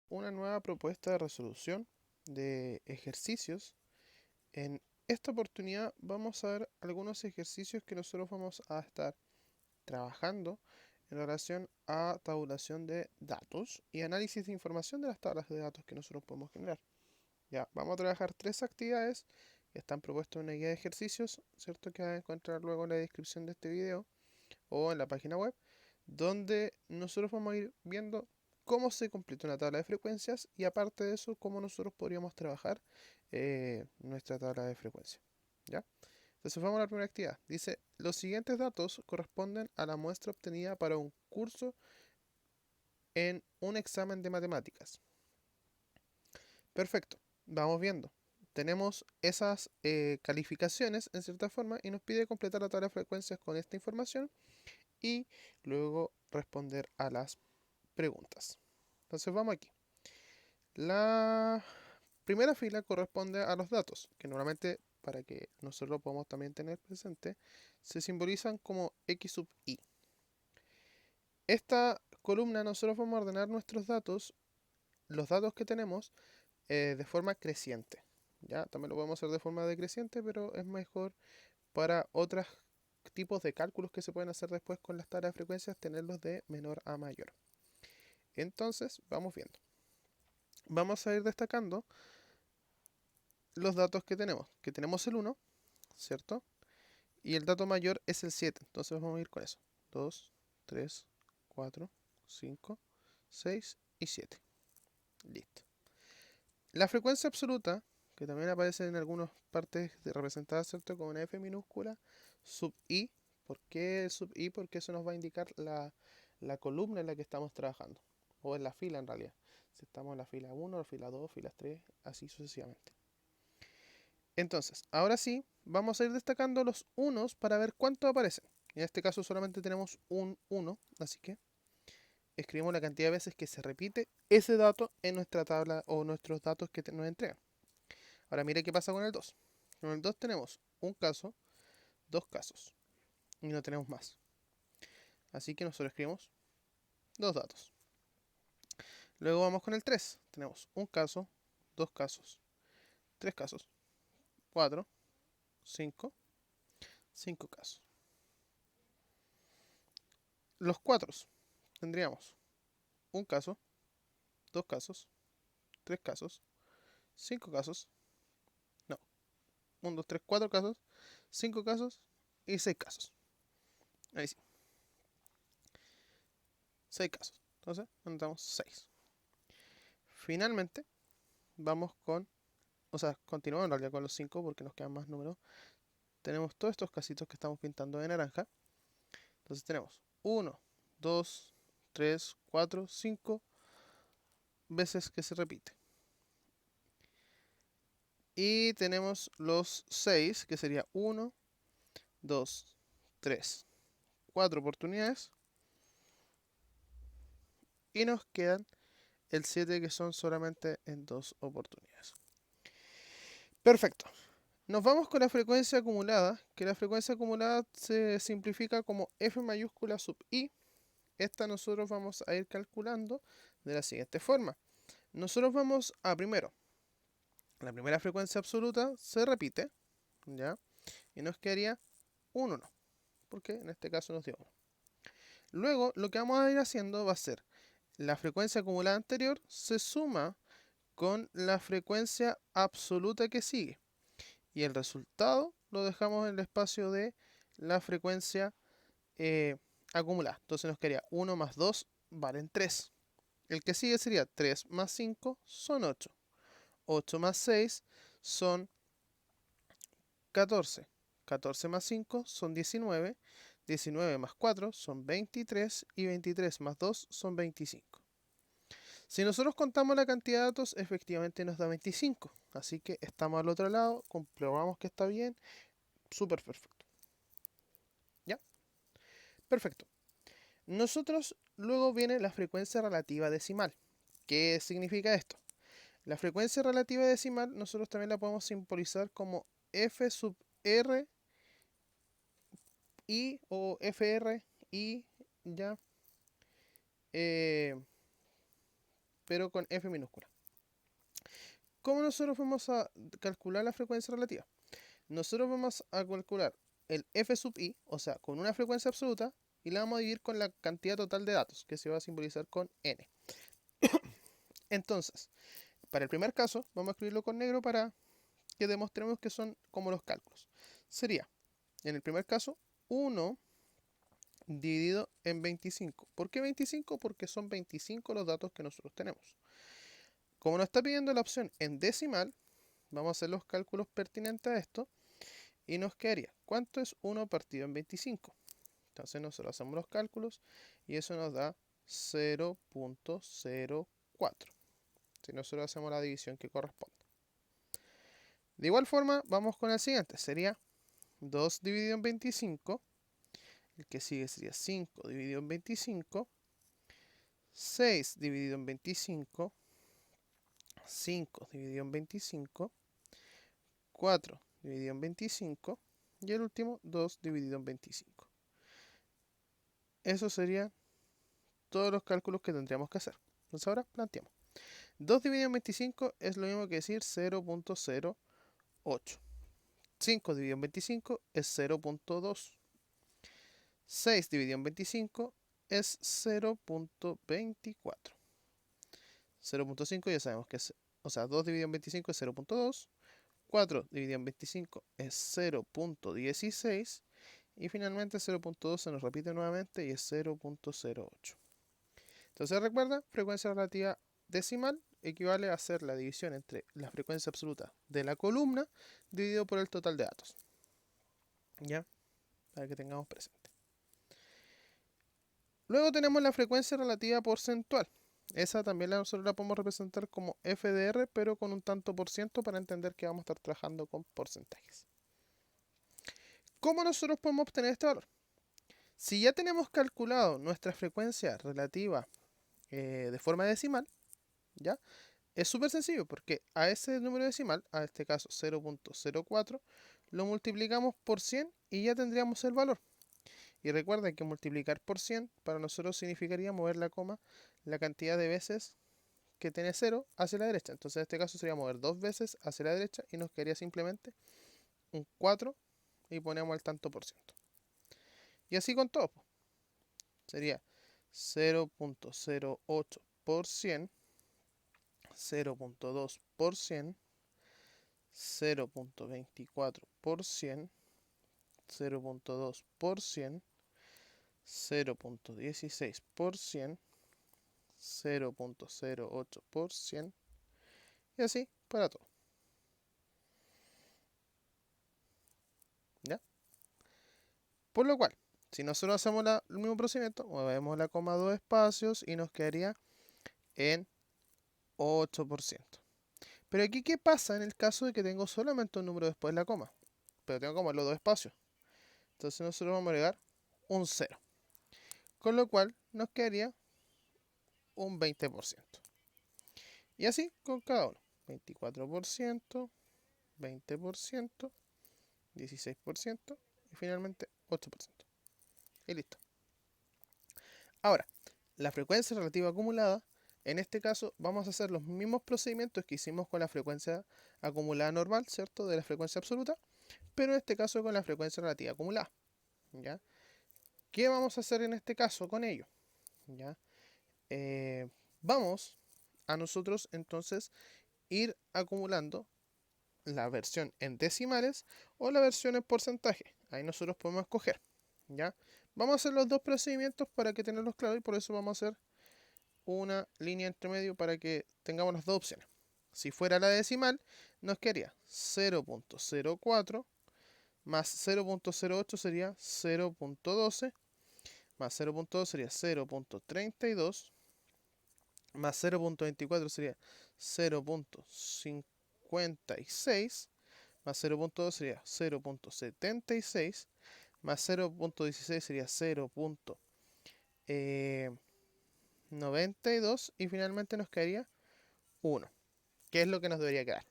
una nueva propuesta de resolución de ejercicios. En esta oportunidad vamos a ver algunos ejercicios que nosotros vamos a estar trabajando en relación a tabulación de datos y análisis de información de las tablas de datos que nosotros podemos generar. Ya, vamos a trabajar tres actividades que están propuestas en una guía de ejercicios, ¿cierto? Que van a encontrar luego en la descripción de este video o en la página web, donde nosotros vamos a ir viendo cómo se completa una tabla de frecuencias y aparte de eso, cómo nosotros podríamos trabajar nuestra tabla de frecuencia. ¿Ya? Entonces vamos a la primera actividad. Dice, los siguientes datos corresponden a la muestra obtenida para un curso en un examen de matemáticas. Perfecto, vamos viendo. Tenemos esas calificaciones en cierta forma y nos pide completar la tabla de frecuencias con esta información y luego responder a las preguntas. Entonces vamos aquí. La primera fila corresponde a los datos, que normalmente, para que nosotros lo podamos también tener presente, se simbolizan como X sub I. Esta columna nosotros vamos a ordenar nuestros datos, los datos que tenemos, de forma creciente. ¿Ya? También lo podemos hacer de forma decreciente, pero es mejor para otros tipos de cálculos que se pueden hacer después con las tablas de frecuencias, tenerlos de menor a mayor. Entonces, vamos viendo. Vamos a ir destacando los datos que tenemos el 1, ¿cierto? Y el dato mayor es el 7, entonces vamos a ir con eso. 2, 3, 4, 5, 6 y 7. Listo. La frecuencia absoluta, que también aparece en algunas partes representadas, ¿cierto? Con una F minúscula, sub I. ¿Por qué sub I? Porque eso nos va a indicar la columna en la que estamos trabajando. O en la fila en realidad. Si estamos en la fila 1, la fila 2, fila 3, así sucesivamente. Entonces, ahora sí, vamos a ir destacando los unos para ver cuántos aparecen. En este caso solamente tenemos un 1, así que escribimos la cantidad de veces que se repite ese dato en nuestra tabla o nuestros datos que nos entregan. Ahora mire qué pasa con el 2. Con el 2 tenemos un caso, dos casos y no tenemos más. Así que nosotros escribimos dos datos. Luego vamos con el 3. Tenemos un caso, dos casos, tres casos, 4, 5, 5 casos. Los 4 tendríamos un caso, dos casos, tres casos, cinco casos, no, 1, 2, 3, 4 casos, 5 casos y 6 casos. Ahí sí, 6 casos. Entonces, anotamos 6. Finalmente, vamos con, o sea, continuamos en realidad con los 5 porque nos quedan más números. Tenemos todos estos casitos que estamos pintando de naranja. Entonces tenemos 1, 2, 3, 4, 5 veces que se repite. Y tenemos los 6, que sería 1, 2, 3, 4 oportunidades. Y nos quedan el 7, que son solamente en 2 oportunidades. Perfecto. Nos vamos con la frecuencia acumulada, que la frecuencia acumulada se simplifica como F mayúscula sub I. Esta nosotros vamos a ir calculando de la siguiente forma. Nosotros vamos a primero, la primera frecuencia absoluta se repite, ¿ya? Y nos quedaría un 1, porque en este caso nos dio 1. Luego, lo que vamos a ir haciendo va a ser la frecuencia acumulada anterior se suma con la frecuencia absoluta que sigue. Y el resultado lo dejamos en el espacio de la frecuencia acumulada. Entonces nos quedaría 1 más 2 valen 3. El que sigue sería 3 más 5 son 8. 8 más 6 son 14. 14 más 5 son 19. 19 más 4 son 23 y 23 más 2 son 25. Si nosotros contamos la cantidad de datos, efectivamente nos da 25. Así que estamos al otro lado, comprobamos que está bien, súper perfecto. ¿Ya? Perfecto. Nosotros luego viene la frecuencia relativa decimal. ¿Qué significa esto? La frecuencia relativa decimal nosotros también la podemos simbolizar como f sub r i o fr i, ya, pero con F minúscula. ¿Cómo nosotros vamos a calcular la frecuencia relativa? Nosotros vamos a calcular el F sub i, o sea, con una frecuencia absoluta, y la vamos a dividir con la cantidad total de datos, que se va a simbolizar con n. Entonces, para el primer caso, vamos a escribirlo con negro para que demostremos que son como los cálculos. Sería, en el primer caso, 1 dividido en 25. ¿Por qué 25? Porque son 25 los datos que nosotros tenemos. Como nos está pidiendo la opción en decimal, vamos a hacer los cálculos pertinentes a esto y nos quedaría, ¿cuánto es 1 partido en 25? Entonces nosotros hacemos los cálculos y eso nos da 0.04. Si nosotros hacemos la división que corresponde. De igual forma, vamos con el siguiente. Sería 2 dividido en 25. El que sigue sería 5 dividido en 25. 6 dividido en 25. 5 dividido en 25. 4 dividido en 25. Y el último, 2 dividido en 25. Eso serían todos los cálculos que tendríamos que hacer. Entonces ahora planteamos. 2 dividido en 25 es lo mismo que decir 0.08. 5 dividido en 25 es 0.2. 6 dividido en 25 es 0.24. 0.5 ya sabemos que es, o sea, 2 dividido en 25 es 0.2. 4 dividido en 25 es 0.16. Y finalmente 0.2 se nos repite nuevamente y es 0.08. Entonces recuerda, frecuencia relativa decimal equivale a hacer la división entre la frecuencia absoluta de la columna dividido por el total de datos. ¿Ya? Para que tengamos presente. Luego tenemos la frecuencia relativa porcentual. Esa también nosotros la podemos representar como FDR, pero con un tanto por ciento para entender que vamos a estar trabajando con porcentajes. ¿Cómo nosotros podemos obtener este valor? Si ya tenemos calculado nuestra frecuencia relativa de forma decimal, ¿ya? Es súper sencillo porque a ese número decimal, a este caso 0.04, lo multiplicamos por 100 y ya tendríamos el valor. Y recuerden que multiplicar por 100 para nosotros significaría mover la coma la cantidad de veces que tiene 0 hacia la derecha. Entonces en este caso sería mover 2 veces hacia la derecha y nos quedaría simplemente un 4 y ponemos el tanto por ciento. Y así con todo. Sería 0.08 por 100, 0.2 por 100, 0.24 por 100, 0.2 por 100, 0.16 por 100, 0.08 por 100 y así para todo. ¿Ya? Por lo cual, si nosotros hacemos el mismo procedimiento, movemos la coma 2 espacios y nos quedaría en 8%. Pero aquí, ¿qué pasa en el caso de que tengo solamente un número después de la coma? Pero tengo como los dos espacios. Entonces nosotros vamos a agregar un 0. Con lo cual nos quedaría un 20%. Y así con cada uno. 24%, 20%, 16% y finalmente 8%. Y listo. Ahora, la frecuencia relativa acumulada, en este caso vamos a hacer los mismos procedimientos que hicimos con la frecuencia acumulada normal, ¿cierto? De la frecuencia absoluta, pero en este caso con la frecuencia relativa acumulada. ¿Ya? ¿Qué vamos a hacer en este caso con ello? ¿Ya? Vamos a nosotros entonces ir acumulando la versión en decimales o la versión en porcentaje. Ahí nosotros podemos escoger. ¿Ya? Vamos a hacer los dos procedimientos para que tenerlos claros y por eso vamos a hacer una línea entre medio para que tengamos las dos opciones. Si fuera la decimal, nos quedaría 0.04 más 0.08 sería 0.12, más 0.2 sería 0.32, más 0.24 sería 0.56, más 0.2 sería 0.76, más 0.16 sería 0.92 y finalmente nos quedaría 1, que es lo que nos debería quedar.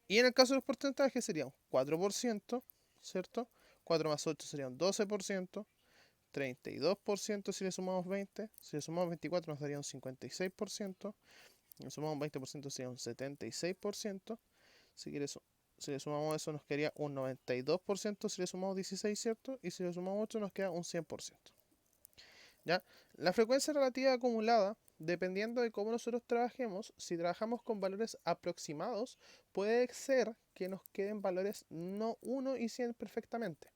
Y en el caso de los porcentajes sería un 4%, ¿cierto? 4 más 8 sería un 12%, 32% si le sumamos 20. Si le sumamos 24 nos daría un 56%. Si le sumamos un 20% sería un 76%. Si le sumamos eso nos quedaría un 92% si le sumamos 16, ¿cierto? Y si le sumamos 8 nos queda un 100%. ¿Ya? La frecuencia relativa acumulada, dependiendo de cómo nosotros trabajemos, si trabajamos con valores aproximados, puede ser que nos queden valores no 1 y 100 perfectamente.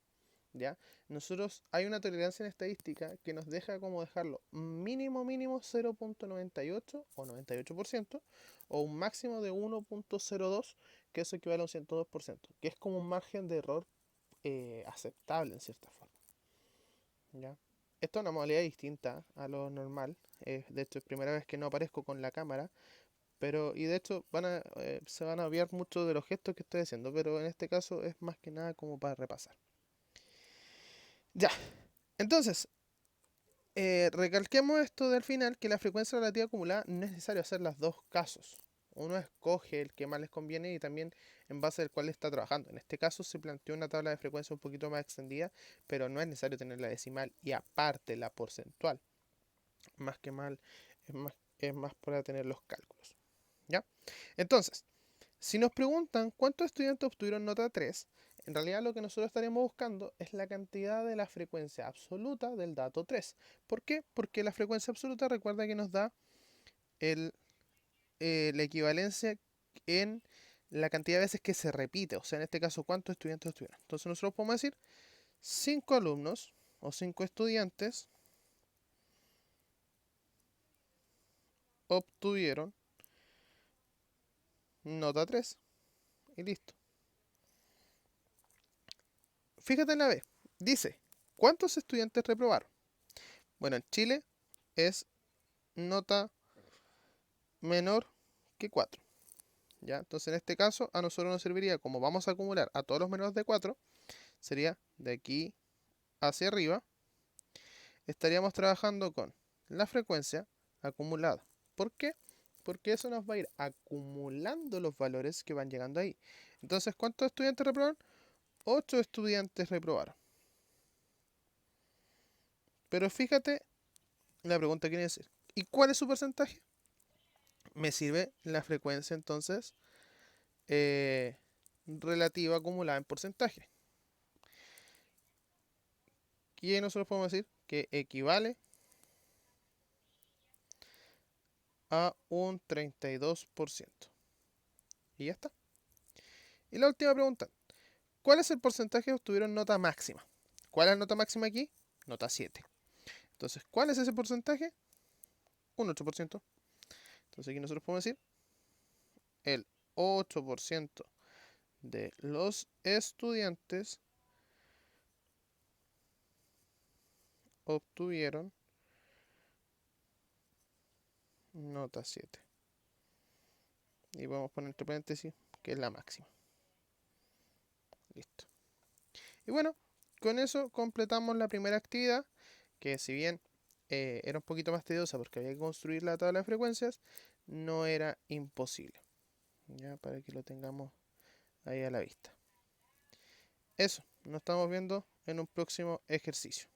¿Ya? Nosotros hay una tolerancia en estadística que nos deja como dejarlo mínimo 0.98 o 98% o un máximo de 1.02, que eso equivale a un 102%, que es como un margen de error aceptable en cierta forma. ¿Ya? Esto es una modalidad distinta a lo normal. De hecho, es primera vez que no aparezco con la cámara. Y de hecho se van a obviar muchos de los gestos que estoy haciendo. Pero en este caso es más que nada como para repasar. Ya. Entonces, recalquemos esto del final, que la frecuencia relativa acumulada no es necesario hacer los dos casos. Uno escoge el que más les conviene y también en base al cual está trabajando. En este caso se planteó una tabla de frecuencia un poquito más extendida, pero no es necesario tener la decimal y aparte la porcentual. Más que mal, es más para tener los cálculos. ¿Ya? Entonces, si nos preguntan cuántos estudiantes obtuvieron nota 3, en realidad lo que nosotros estaremos buscando es la cantidad de la frecuencia absoluta del dato 3. ¿Por qué? Porque la frecuencia absoluta recuerda que nos da la equivalencia en la cantidad de veces que se repite. O sea, en este caso, cuántos estudiantes obtuvieron. Entonces nosotros podemos decir 5 alumnos o 5 estudiantes obtuvieron nota 3 y listo. Fíjate en la B. Dice, ¿cuántos estudiantes reprobaron? Bueno, en Chile es nota menor que 4. ¿Ya? Entonces en este caso a nosotros nos serviría, como vamos a acumular a todos los menores de 4, sería de aquí hacia arriba, estaríamos trabajando con la frecuencia acumulada. ¿Por qué? Porque eso nos va a ir acumulando los valores que van llegando ahí. Entonces, ¿cuántos estudiantes reprobaron? 8 estudiantes reprobaron. Pero fíjate, la pregunta quiere decir, ¿y cuál es su porcentaje? Me sirve la frecuencia entonces relativa acumulada en porcentaje. Y ahí nosotros podemos decir que equivale a un 32%. Y ya está. Y la última pregunta. ¿Cuál es el porcentaje que obtuvieron nota máxima? ¿Cuál es la nota máxima aquí? Nota 7. Entonces, ¿cuál es ese porcentaje? Un 8%. Entonces aquí nosotros podemos decir el 8% de los estudiantes obtuvieron nota 7. Y vamos a poner entre paréntesis que es la máxima. Listo. Y bueno, con eso completamos la primera actividad, que si bien era un poquito más tediosa porque había que construir la tabla de frecuencias, no era imposible. Ya para que lo tengamos ahí a la vista. Eso, nos estamos viendo en un próximo ejercicio.